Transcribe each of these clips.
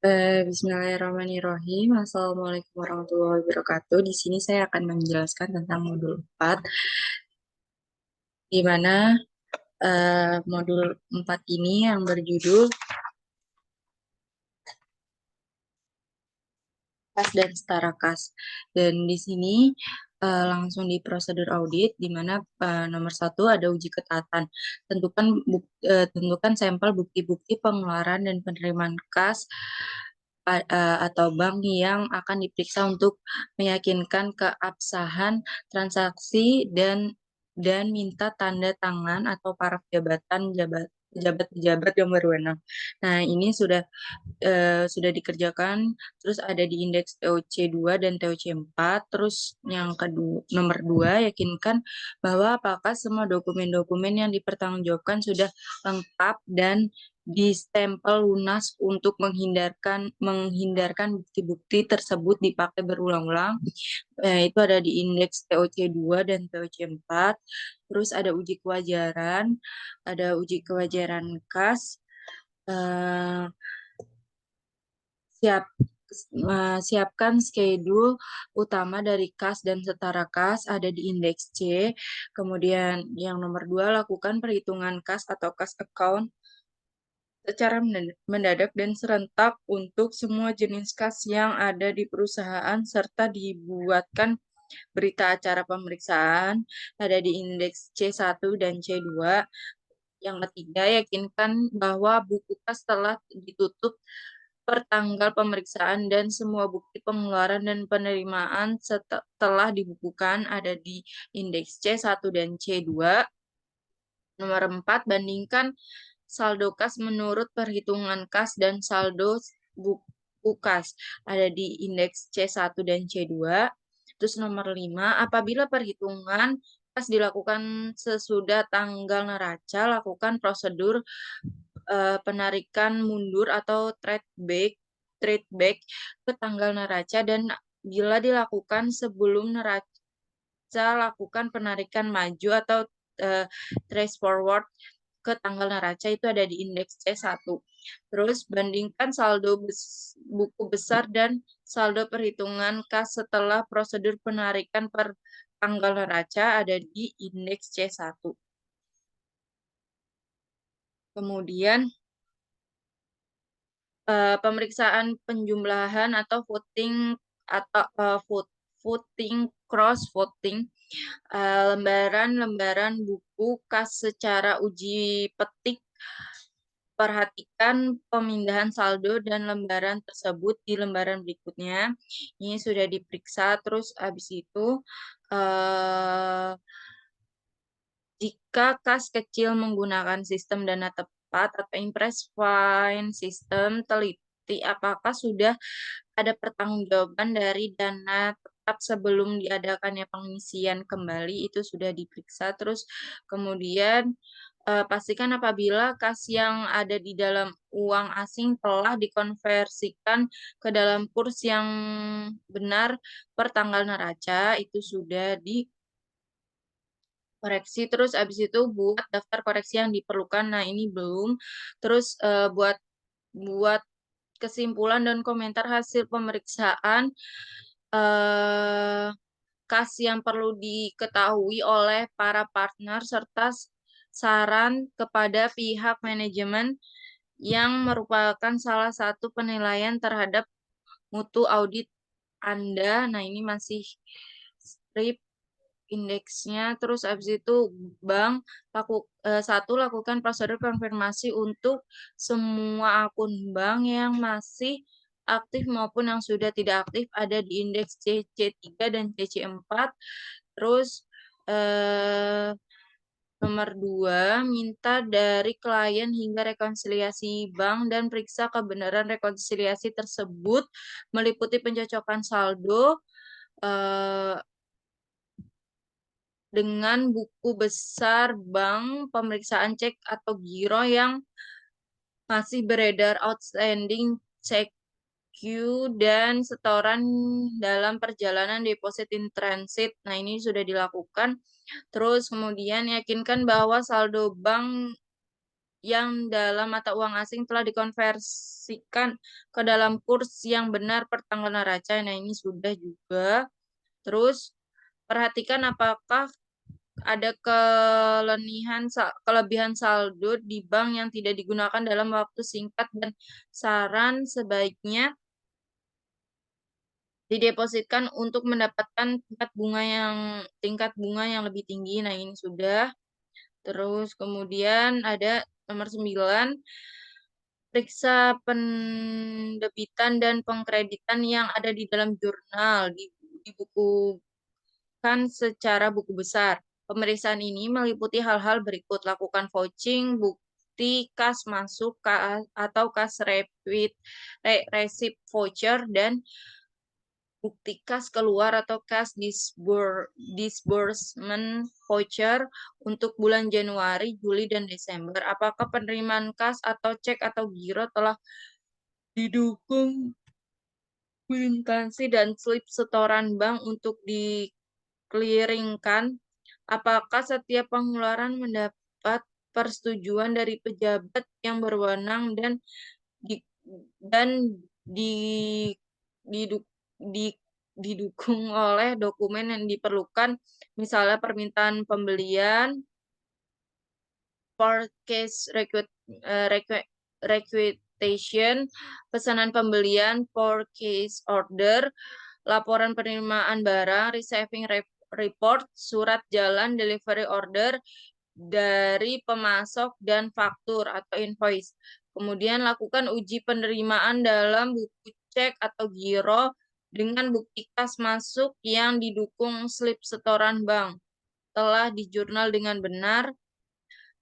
Bismillahirrahmanirrahim. Assalamualaikum warahmatullahi wabarakatuh. Di sini saya akan menjelaskan tentang modul 4, di mana modul 4 ini yang berjudul kas dan setara kas. Dan di sini langsung di prosedur audit, di mana nomor 1 ada uji ketaatan. Tentukan sampel bukti-bukti pengeluaran dan penerimaan kas atau bank yang akan diperiksa untuk meyakinkan keabsahan transaksi dan minta tanda tangan atau paraf pejabat yang berwenang. Nah, ini sudah dikerjakan, terus ada di indeks TOC 2 dan TOC 4. Terus yang kedua, nomor 2, yakinkan bahwa apakah semua dokumen-dokumen yang dipertanggungjawabkan sudah lengkap dan distempel lunas untuk menghindarkan bukti-bukti tersebut dipakai berulang-ulang. Itu ada di indeks TOC 2 dan TOC 4. Terus ada uji kewajaran kas. Siapkan schedule utama dari kas dan setara kas, ada di indeks C. Kemudian yang nomor 2, lakukan perhitungan kas atau kas account secara mendadak dan serentak untuk semua jenis kas yang ada di perusahaan, serta dibuatkan berita acara pemeriksaan, ada di indeks C1 dan C2. Yang ketiga, yakinkan bahwa buku kas telah ditutup per tanggal pemeriksaan dan semua bukti pengeluaran dan penerimaan telah dibukukan, ada di indeks C1 dan C2. Nomor 4, bandingkan saldo kas menurut perhitungan kas dan saldo buku kas, ada di indeks C1 dan C2. Terus nomor 5, apabila perhitungan kas dilakukan sesudah tanggal neraca, lakukan prosedur penarikan mundur atau trade back ke tanggal neraca, dan bila dilakukan sebelum neraca, lakukan penarikan maju atau trace forward ke tanggal neraca, itu ada di indeks C1. Terus bandingkan saldo buku besar dan saldo perhitungan kas setelah prosedur penarikan per tanggal neraca, ada di indeks C1. Kemudian pemeriksaan penjumlahan atau voting cross voting lembaran-lembaran buku kas secara uji petik. Perhatikan pemindahan saldo dan lembaran tersebut di lembaran berikutnya. Ini sudah diperiksa. Terus habis itu jika kas kecil menggunakan sistem dana tepat atau impress fine system, teliti apakah sudah ada pertanggungjawaban dari dana tetap sebelum diadakannya pengisian kembali, itu sudah diperiksa. Terus kemudian pastikan apabila kas yang ada di dalam uang asing telah dikonversikan ke dalam kurs yang benar per tanggal neraca, itu sudah dikoreksi. Terus abis itu buat daftar koreksi yang diperlukan. Nah, ini belum. Terus buat kesimpulan dan komentar hasil pemeriksaan kas yang perlu diketahui oleh para partner, serta saran kepada pihak manajemen yang merupakan salah satu penilaian terhadap mutu audit Anda. Nah, ini masih strip indeksnya. Terus habis itu bank lakukan prosedur konfirmasi untuk semua akun bank yang masih aktif maupun yang sudah tidak aktif, ada di indeks CC3 dan CC4. Terus nomor 2, minta dari klien hingga rekonsiliasi bank dan periksa kebenaran rekonsiliasi tersebut meliputi pencocokan saldo dengan buku besar bank, pemeriksaan cek atau giro yang masih beredar, outstanding check queue, dan setoran dalam perjalanan deposit in transit. Nah, ini sudah dilakukan. Terus kemudian yakinkan bahwa saldo bank yang dalam mata uang asing telah dikonversikan ke dalam kurs yang benar per tanggal neraca. Nah, ini sudah juga. Terus perhatikan apakah ada kelebihan saldo di bank yang tidak digunakan dalam waktu singkat, dan saran sebaiknya didepositkan untuk mendapatkan tingkat bunga yang lebih tinggi. Nah, ini sudah. Terus kemudian ada nomor 9, periksa pendebitan dan pengkreditan yang ada di dalam jurnal, dibukukan secara buku besar. Pemeriksaan ini meliputi hal-hal berikut: lakukan vouching, bukti kas masuk atau kas receipt voucher, dan bukti kas keluar atau kas disbursement voucher untuk bulan Januari, Juli, dan Desember. Apakah penerimaan kas atau cek atau giro telah didukung kwitansi dan slip setoran bank untuk dikliringkan? Apakah setiap pengeluaran mendapat persetujuan dari pejabat yang berwenang dan di, dan di, didu- di- didukung oleh dokumen yang diperlukan, misalnya permintaan pembelian, purchase requisition, pesanan pembelian, purchase order, laporan penerimaan barang, receiving report, surat jalan, delivery order dari pemasok, dan faktur atau invoice. Kemudian lakukan uji penerimaan dalam buku cek atau giro dengan bukti kas masuk yang didukung slip setoran bank telah dijurnal dengan benar.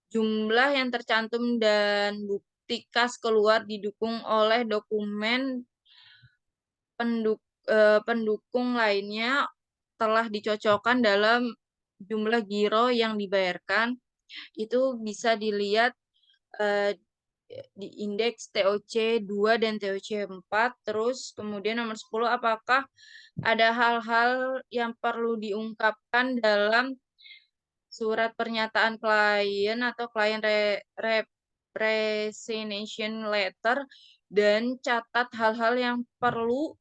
Jumlah yang tercantum dan bukti kas keluar didukung oleh dokumen pendukung lainnya telah dicocokkan dalam jumlah giro yang dibayarkan. Itu bisa dilihat eh, di indeks TOC 2 dan TOC 4. Terus kemudian nomor 10, apakah ada hal-hal yang perlu diungkapkan dalam surat pernyataan klien atau client representation letter, dan catat hal-hal yang perlu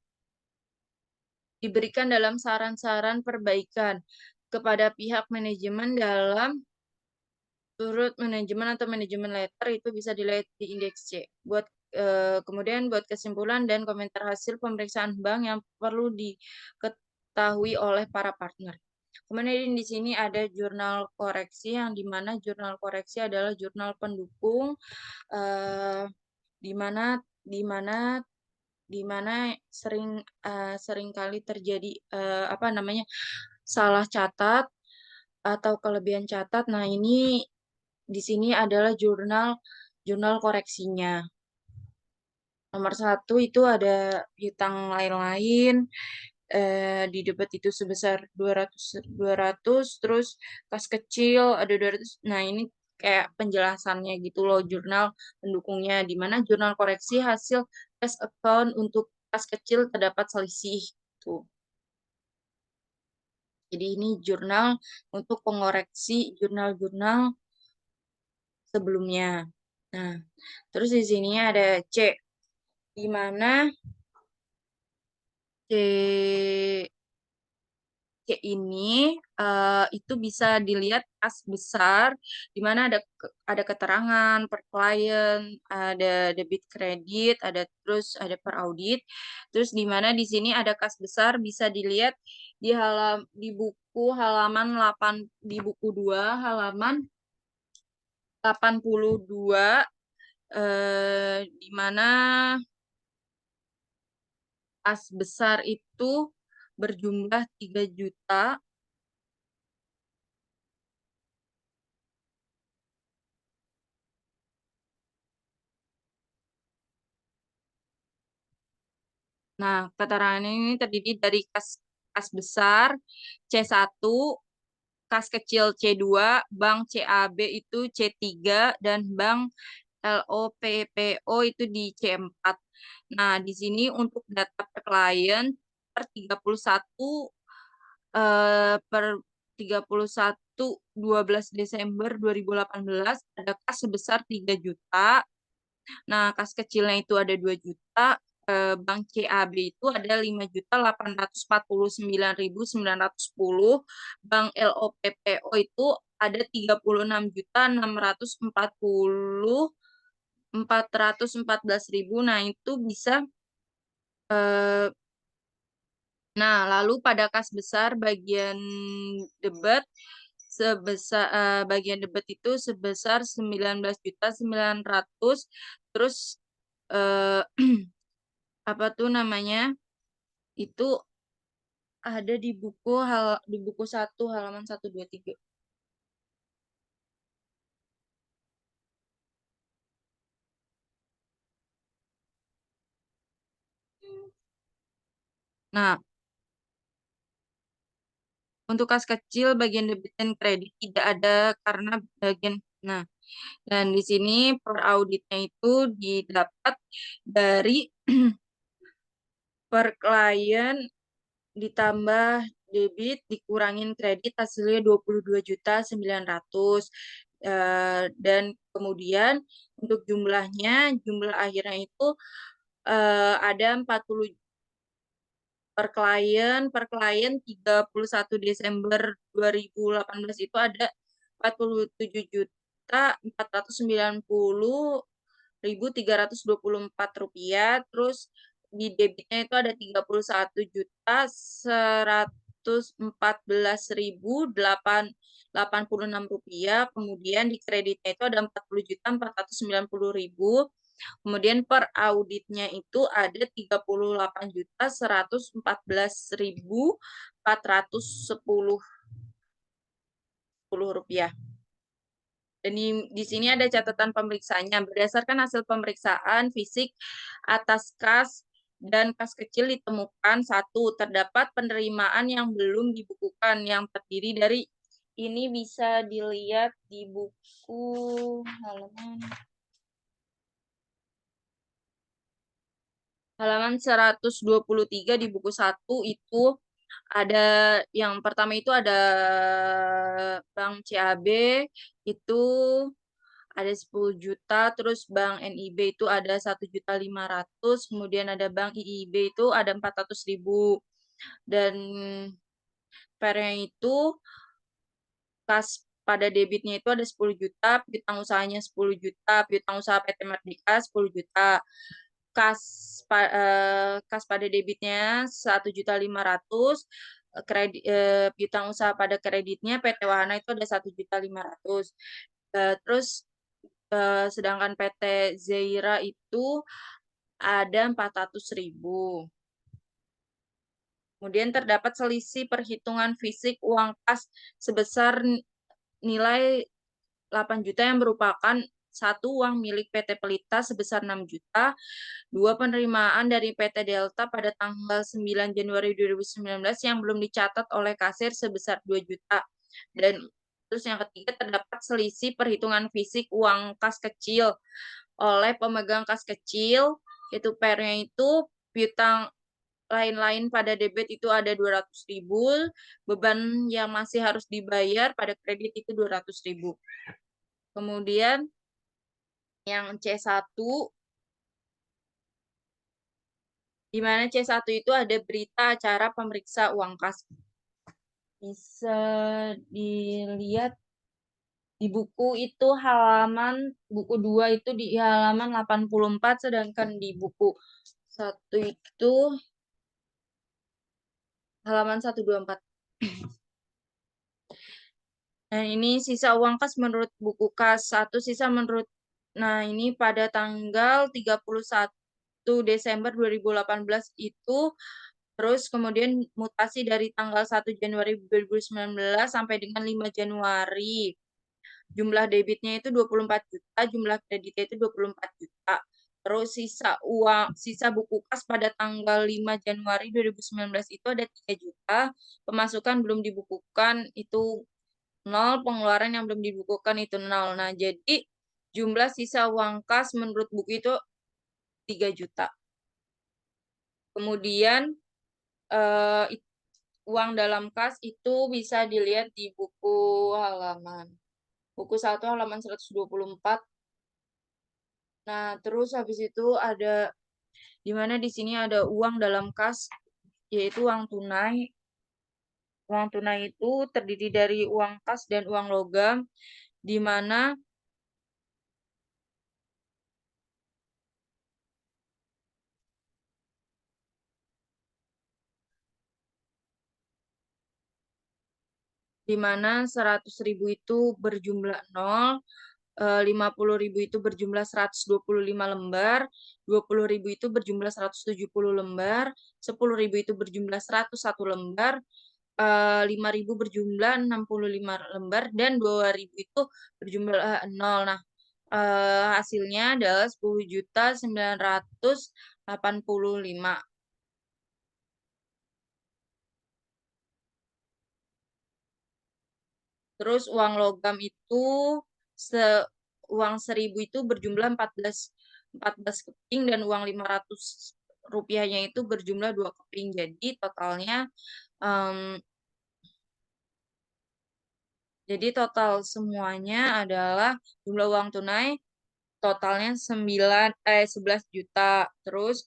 diberikan dalam saran-saran perbaikan kepada pihak manajemen dalam turut manajemen atau manajemen letter. Itu bisa dilihat di indeks C. Kemudian buat kesimpulan dan komentar hasil pemeriksaan bank yang perlu diketahui oleh para partner. Kemudian di sini ada jurnal koreksi, yang dimana jurnal koreksi adalah jurnal pendukung, eh, di mana di mana di mana sering kali terjadi salah catat atau kelebihan catat. Nah, ini di sini adalah jurnal jurnal koreksinya. Nomor 1 itu ada piutang lain-lain, di debit itu sebesar 200, terus kas kecil ada 200. Nah, ini kayak penjelasannya gitu loh, jurnal pendukungnya, di mana jurnal koreksi hasil cash account untuk kas kecil terdapat selisih tuh. Jadi ini jurnal untuk pengoreksi jurnal-jurnal sebelumnya. Nah, terus di sini ada C, di mana C C ini itu bisa dilihat kas besar, di mana ada keterangan per klien, ada debit kredit, ada per audit. Terus di mana di sini ada kas besar, bisa dilihat di buku halaman 8, di buku 2 halaman 82, di mana kas besar itu berjumlah 3 juta. Nah, keterangan ini terdiri dari kas besar C1, kas kecil C2, bank CAB itu C3, dan bank LOPPO itu di C4. Nah, di sini untuk data per klien per 31 per 12 Desember 2018 ada kas sebesar 3 juta. Nah, kas kecilnya itu ada 2 juta. Bank CAB itu ada 5.849.910. Bank LOPPO itu ada 36.640.414.000. Nah, itu bisa nah, lalu pada kas besar bagian debat bagian debat itu sebesar 19.900.000. Terus eh, apa tuh namanya? Itu ada di buku 1 halaman 123. Nah, untuk kas kecil bagian debit dan kredit tidak ada karena bagian nah, dan di sini per auditnya itu didapat dari per klien ditambah debit dikurangin kredit hasilnya 22.900.000. Dan kemudian untuk jumlah akhirnya itu ada 40 per klien 31 Desember 2018 itu ada 47.499.324 rupiah. Terus di debitnya itu ada 31.114.086 rupiah. Kemudian di kreditnya itu ada 40.490.000. Kemudian per auditnya itu ada 38.114.410 rupiah. Dan di sini ada catatan pemeriksaannya. Berdasarkan hasil pemeriksaan fisik atas kas dan kas kecil ditemukan satu, terdapat penerimaan yang belum dibukukan yang terdiri dari ini bisa dilihat di buku halaman 123 di buku 1 itu ada yang pertama itu ada Bank CAB itu ada 10 juta, terus Bank NIB itu ada 1.500.000, kemudian ada Bank IIB itu ada 400.000. Dan pernya itu kas pada debitnya itu ada 10 juta, piutang usahanya 10 juta, piutang usaha PT Merdeka 10 juta. Kas pada debitnya 1.500.000, kredit piutang usaha pada kreditnya PT Wahana itu ada 1.500.000. Terus sedangkan PT Zeira itu ada 400.000. Kemudian terdapat selisih perhitungan fisik uang kas sebesar nilai 8 juta yang merupakan satu uang milik PT Pelita sebesar 6 juta, dua penerimaan dari PT Delta pada tanggal 9 Januari 2019 yang belum dicatat oleh kasir sebesar 2 juta. Dan terus yang ketiga terdapat selisih perhitungan fisik uang kas kecil oleh pemegang kas kecil, itu pernya itu piutang lain-lain pada debit itu ada 200.000, beban yang masih harus dibayar pada kredit itu 200.000. Kemudian yang C1, di mana C1 itu ada berita acara pemeriksa uang kas. Bisa dilihat di buku itu buku 2 itu di halaman 84, sedangkan di buku 1 itu halaman 124. Nah, ini sisa uang kas menurut buku kas 1, sisa menurut. Nah, ini pada tanggal 31 Desember 2018 itu, terus kemudian mutasi dari tanggal 1 Januari 2019 sampai dengan 5 Januari. Jumlah debitnya itu 24 juta, jumlah kreditnya itu 24 juta. Terus sisa buku kas pada tanggal 5 Januari 2019 itu ada 3 juta, pemasukan belum dibukukan itu 0, pengeluaran yang belum dibukukan itu 0. Nah, jadi jumlah sisa uang kas menurut buku itu 3 juta. Kemudian uang dalam kas itu bisa dilihat di buku 1 halaman 124. Nah, terus habis itu ada di mana di sini ada uang dalam kas, yaitu uang tunai. Uang tunai itu terdiri dari uang kas dan uang logam, di mana di mana 100.000 itu berjumlah 0, 50.000 itu berjumlah 125 lembar, 20.000 itu berjumlah 170 lembar, 10.000 itu berjumlah 101 lembar, 5.000 berjumlah 65 lembar, dan 2.000 itu berjumlah 0. Nah, hasilnya adalah 10.985. Terus uang logam itu se uang 1.000 itu berjumlah 14 keping, dan uang 500 rupiahnya itu berjumlah 2 keping. Um, jadi total semuanya adalah jumlah uang tunai totalnya 11 juta. Terus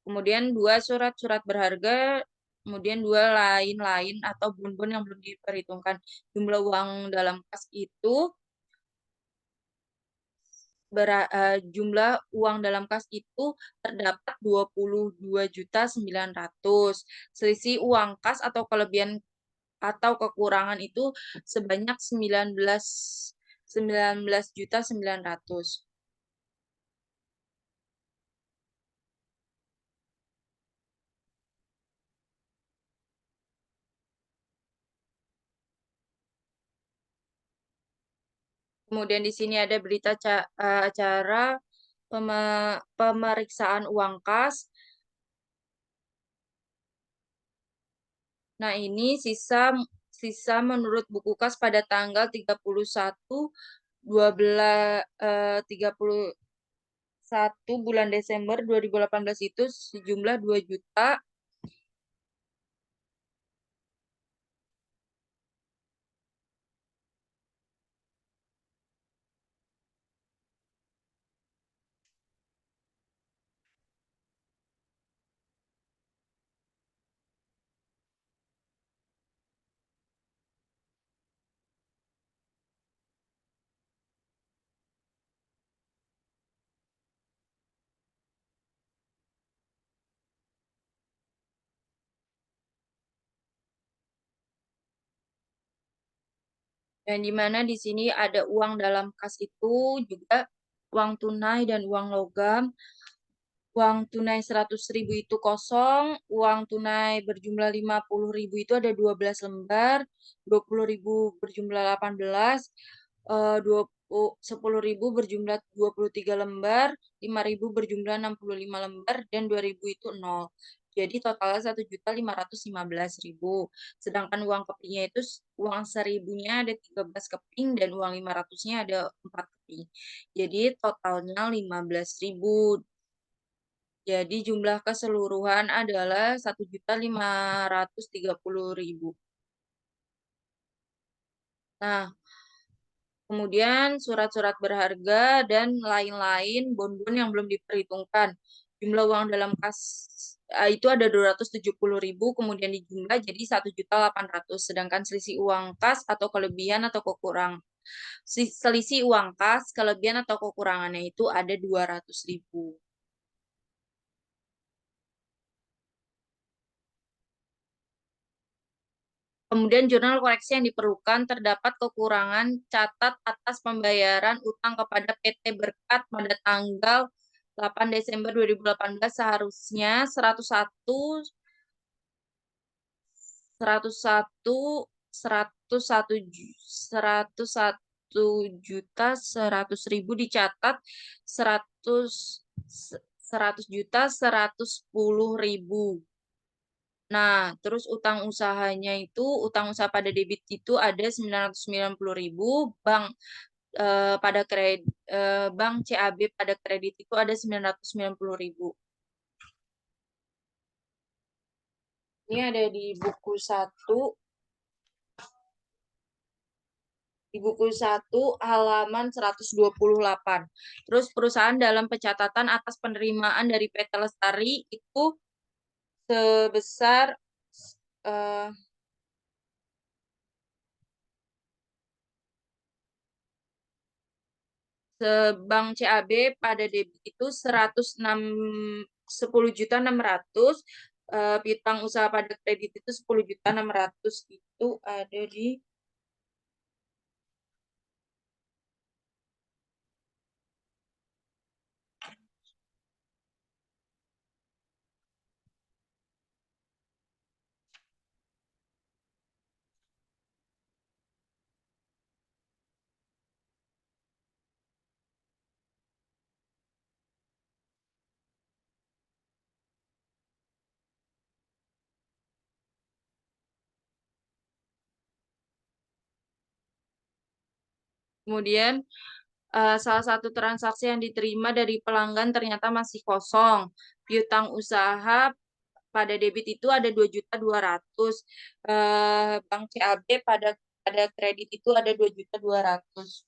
kemudian 2 surat-surat berharga, kemudian 2 lain-lain atau bon-bon yang belum diperhitungkan. Jumlah uang dalam kas itu jumlah uang dalam kas itu terdapat 22.900.000. Selisih uang kas atau kelebihan atau kekurangan itu sebanyak 19.900.000. Kemudian di sini ada berita acara pemeriksaan uang kas. Nah, ini sisa menurut buku kas pada tanggal 31 bulan Desember 2018 itu sejumlah 2 juta. Dan di mana di sini ada uang dalam kas itu juga uang tunai dan uang logam. Uang tunai 100.000 itu kosong, uang tunai berjumlah 50.000 itu ada 12 lembar, 20.000 berjumlah 18, 10.000 berjumlah 23 lembar, 5.000 berjumlah 65 lembar, dan 2.000 itu 0. Jadi totalnya 1.515.000. Sedangkan uang kepingnya itu uang 1.000-nya ada 13 keping dan uang 500-nya ada 4 keping. Jadi totalnya 15.000. Jadi jumlah keseluruhan adalah 1.530.000. Nah, kemudian surat-surat berharga dan lain-lain, bon-bon yang belum diperhitungkan. Jumlah uang dalam kas itu ada 270.000, kemudian dijumlah jadi 1.800.000. Sedangkan selisih uang kas atau kelebihan atau kekurangan. Selisih uang kas, kelebihan atau kekurangannya itu ada 200.000. Kemudian jurnal koreksi yang diperlukan, terdapat kekurangan catat atas pembayaran utang kepada PT Berkat pada tanggal 8 Desember 2018 seharusnya 101 juta 100.110.000. Nah, terus utang usahanya itu, utang usaha pada debit itu ada 990.000, pada kredit, bank CAB pada kredit itu ada 990.000. Ini ada di buku 1, halaman 128. Terus perusahaan dalam pencatatan atas penerimaan dari PT Lestari itu sebesar eh, Bank CAB pada debit itu 10.600.000, piutang usaha pada kredit itu 10.600.000, itu ada di. Kemudian salah satu transaksi yang diterima dari pelanggan ternyata masih kosong. Piutang usaha pada debit itu ada 2.200.000. Bank CAB pada pada kredit itu ada 2.200.000.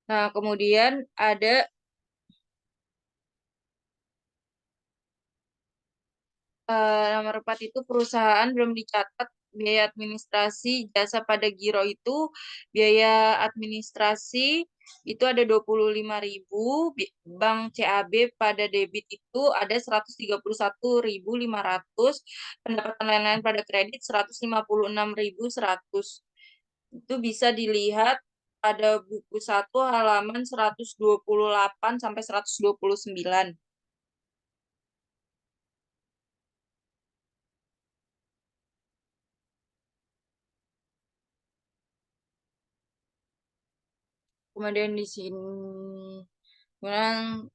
Nah, kemudian ada nomor 4 itu perusahaan belum dicatat biaya administrasi jasa pada giro itu, biaya administrasi itu ada 25.000, Bank CAB pada debit itu ada 131.500, pendapatan lain-lain pada kredit 156.100. Itu bisa dilihat pada buku 1 halaman 128 sampai 129. Kemudian di sini, kemudian,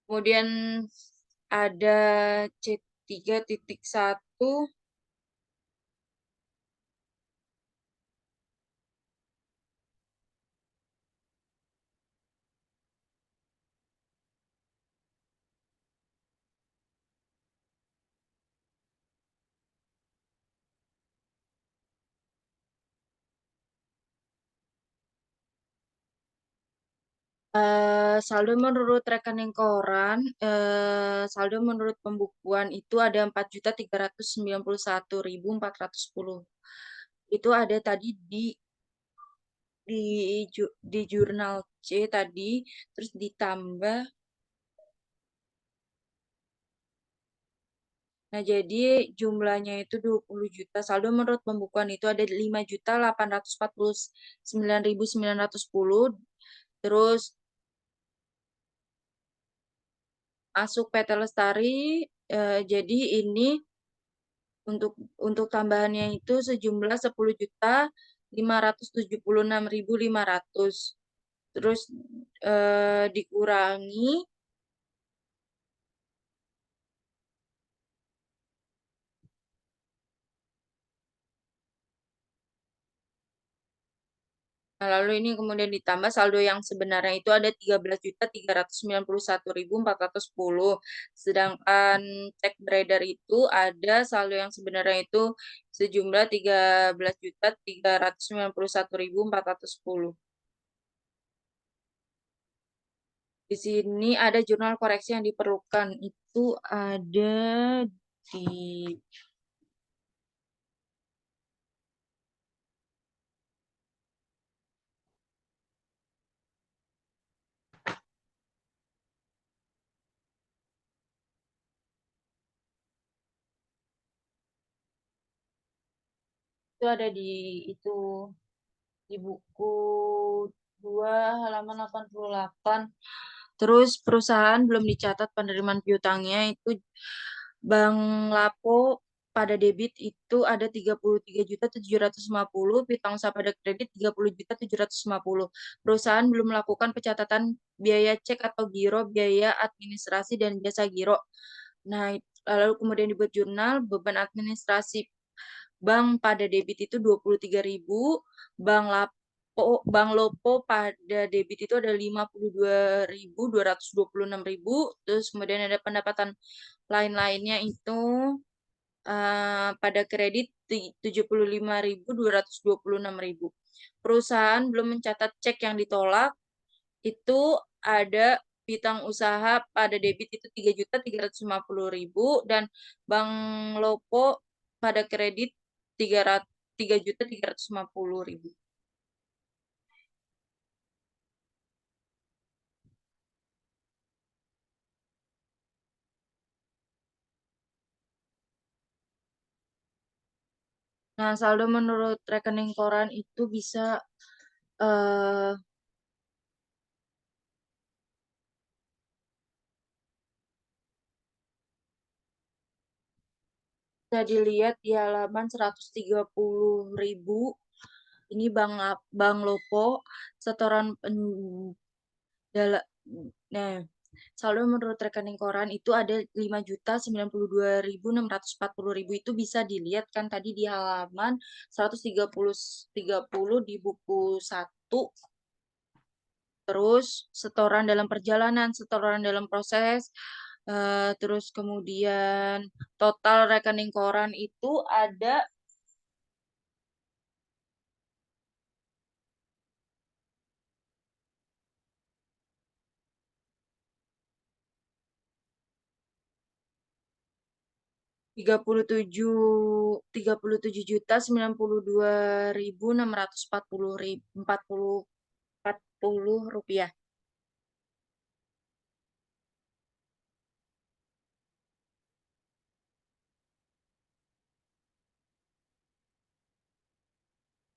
kemudian ada C3.1, saldo menurut rekening koran, saldo menurut pembukuan itu ada 4.391.410. Itu ada tadi di di jurnal C tadi, terus ditambah. Nah, jadi jumlahnya itu 20 juta. Saldo menurut pembukuan itu ada 5.849.910. Terus masuk PT Lestari, jadi ini untuk tambahannya itu sejumlah 10.576.500. Terus dikurangi. Nah, lalu ini kemudian ditambah saldo yang sebenarnya itu ada 13.391.410. Sedangkan cek beredar itu ada saldo yang sebenarnya itu sejumlah 13.391.410. Di sini ada jurnal koreksi yang diperlukan. Itu ada di itu ada itu di buku 2 halaman 88. Terus perusahaan belum dicatat penerimaan piutangnya itu Bank Lapo pada debit itu ada 33.750.000, piutang usaha pada kredit 30.750.000. Perusahaan belum melakukan pencatatan biaya cek atau giro, biaya administrasi dan jasa giro. Nah, lalu kemudian dibuat jurnal, beban administrasi bank pada debit itu 23.000, Bank Lopo pada debit itu ada 52.226.000, terus kemudian ada pendapatan lain-lainnya itu pada kredit 75.226.000. Perusahaan belum mencatat cek yang ditolak, itu ada piutang usaha pada debit itu 3.350.000 dan Bank Lopo pada kredit 3.350.000. Nah, saldo menurut rekening koran itu bisa eh, bisa dilihat di halaman 130.000. Ini Bank Lopo, setoran nah, saldo menurut rekening koran itu ada 5.092.640.000, itu bisa dilihat kan tadi di halaman 130 di buku 1. Terus setoran dalam perjalanan, setoran dalam proses, terus kemudian total rekening koran itu ada 37.640.000 rupiah.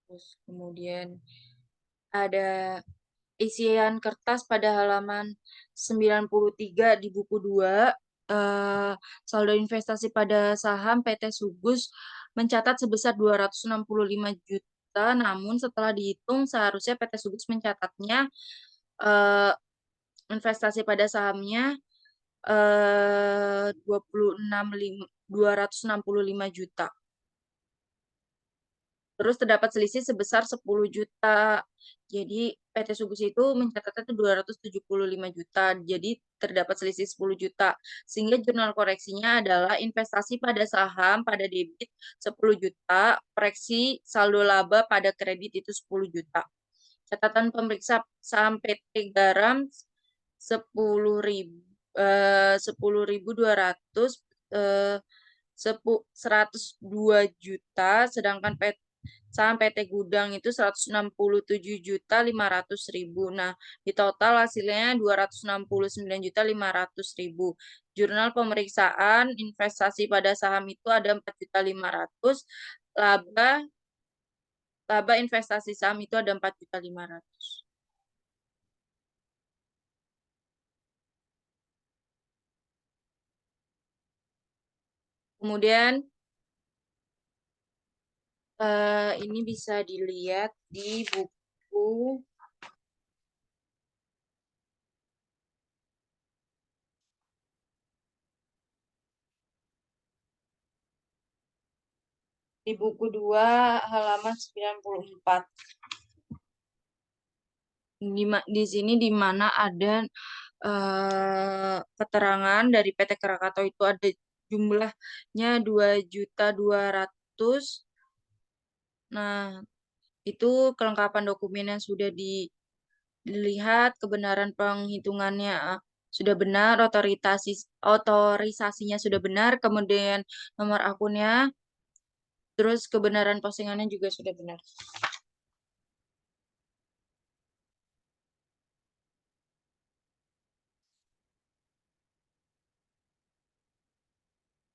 Terus kemudian ada isian kertas pada halaman 93 di buku 2. Saldo investasi pada saham PT Sugus mencatat sebesar 265 juta, namun setelah dihitung seharusnya PT Sugus mencatatnya eh, investasi pada sahamnya 265 juta. Terus terdapat selisih sebesar 10 juta. Jadi PT Sugus itu mencatatnya itu 275 juta. Jadi terdapat selisih 10 juta. Sehingga jurnal koreksinya adalah investasi pada saham pada debit 10 juta, koreksi saldo laba pada kredit itu 10 juta. Catatan pemeriksa saham PT Garam 10.200 102 juta, sedangkan saham PT Gudang itu 167.500.000. Nah, di total hasilnya 269.500.000. Jurnal pemeriksaan investasi pada saham itu ada 4.500.000, laba laba investasi saham itu ada 4.500.000. Kemudian ini bisa dilihat di buku 2 halaman 94. Di sini di mana ada keterangan dari PT Krakatau itu ada jumlahnya 2.200.000. Nah, itu kelengkapan dokumen yang sudah dilihat, kebenaran penghitungannya sudah benar, otorisasinya sudah benar, kemudian nomor akunnya, terus kebenaran postingannya juga sudah benar.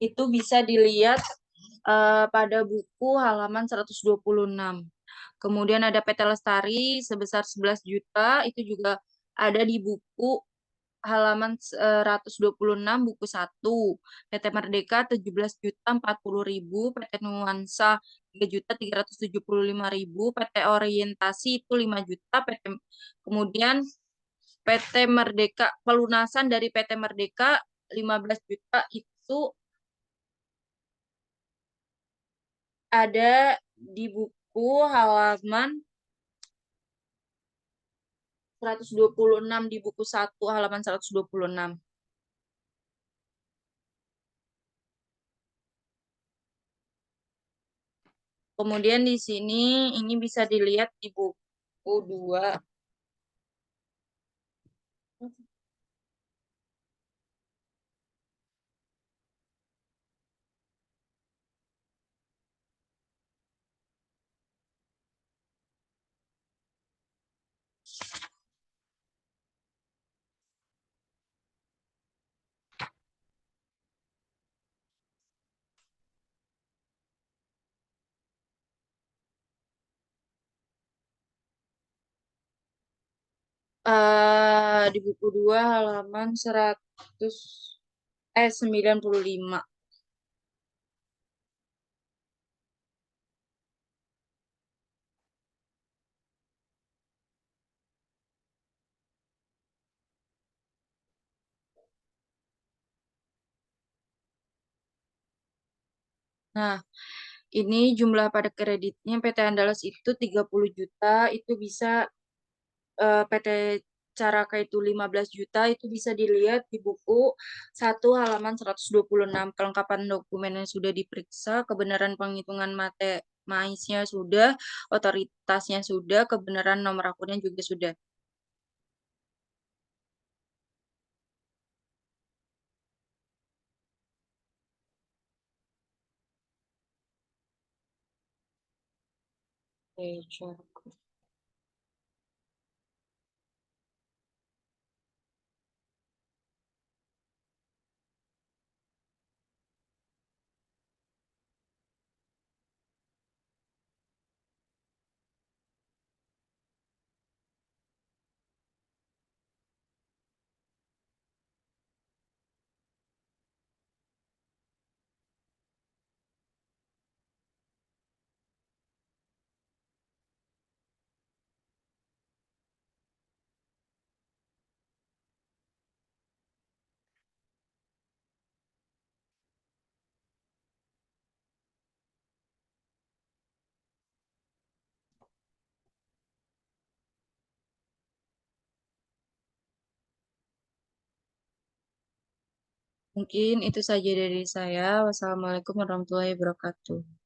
Itu bisa dilihat pada buku halaman 126. Kemudian ada PT Lestari sebesar 11 juta, itu juga ada di buku halaman 126 buku 1. PT Merdeka 17.040.000, PT Nuansa 3.375.000, PT Orientasi itu 5 juta, kemudian PT Merdeka, pelunasan dari PT Merdeka 15 juta itu ada di buku halaman 126, di buku 1 halaman 126. Kemudian di sini ini bisa dilihat di buku 2. Di buku 2 halaman 95. Nah, ini jumlah pada kreditnya PT Andalas itu 30 juta, itu bisa PT Caraka itu 15 juta, itu bisa dilihat di buku 1 halaman 126. Kelengkapan dokumen yang sudah diperiksa, kebenaran penghitungan mate maisnya sudah, otoritasnya sudah, kebenaran nomor akunnya juga sudah. Oke, Caraka. Mungkin itu saja dari saya. Wassalamualaikum warahmatullahi wabarakatuh.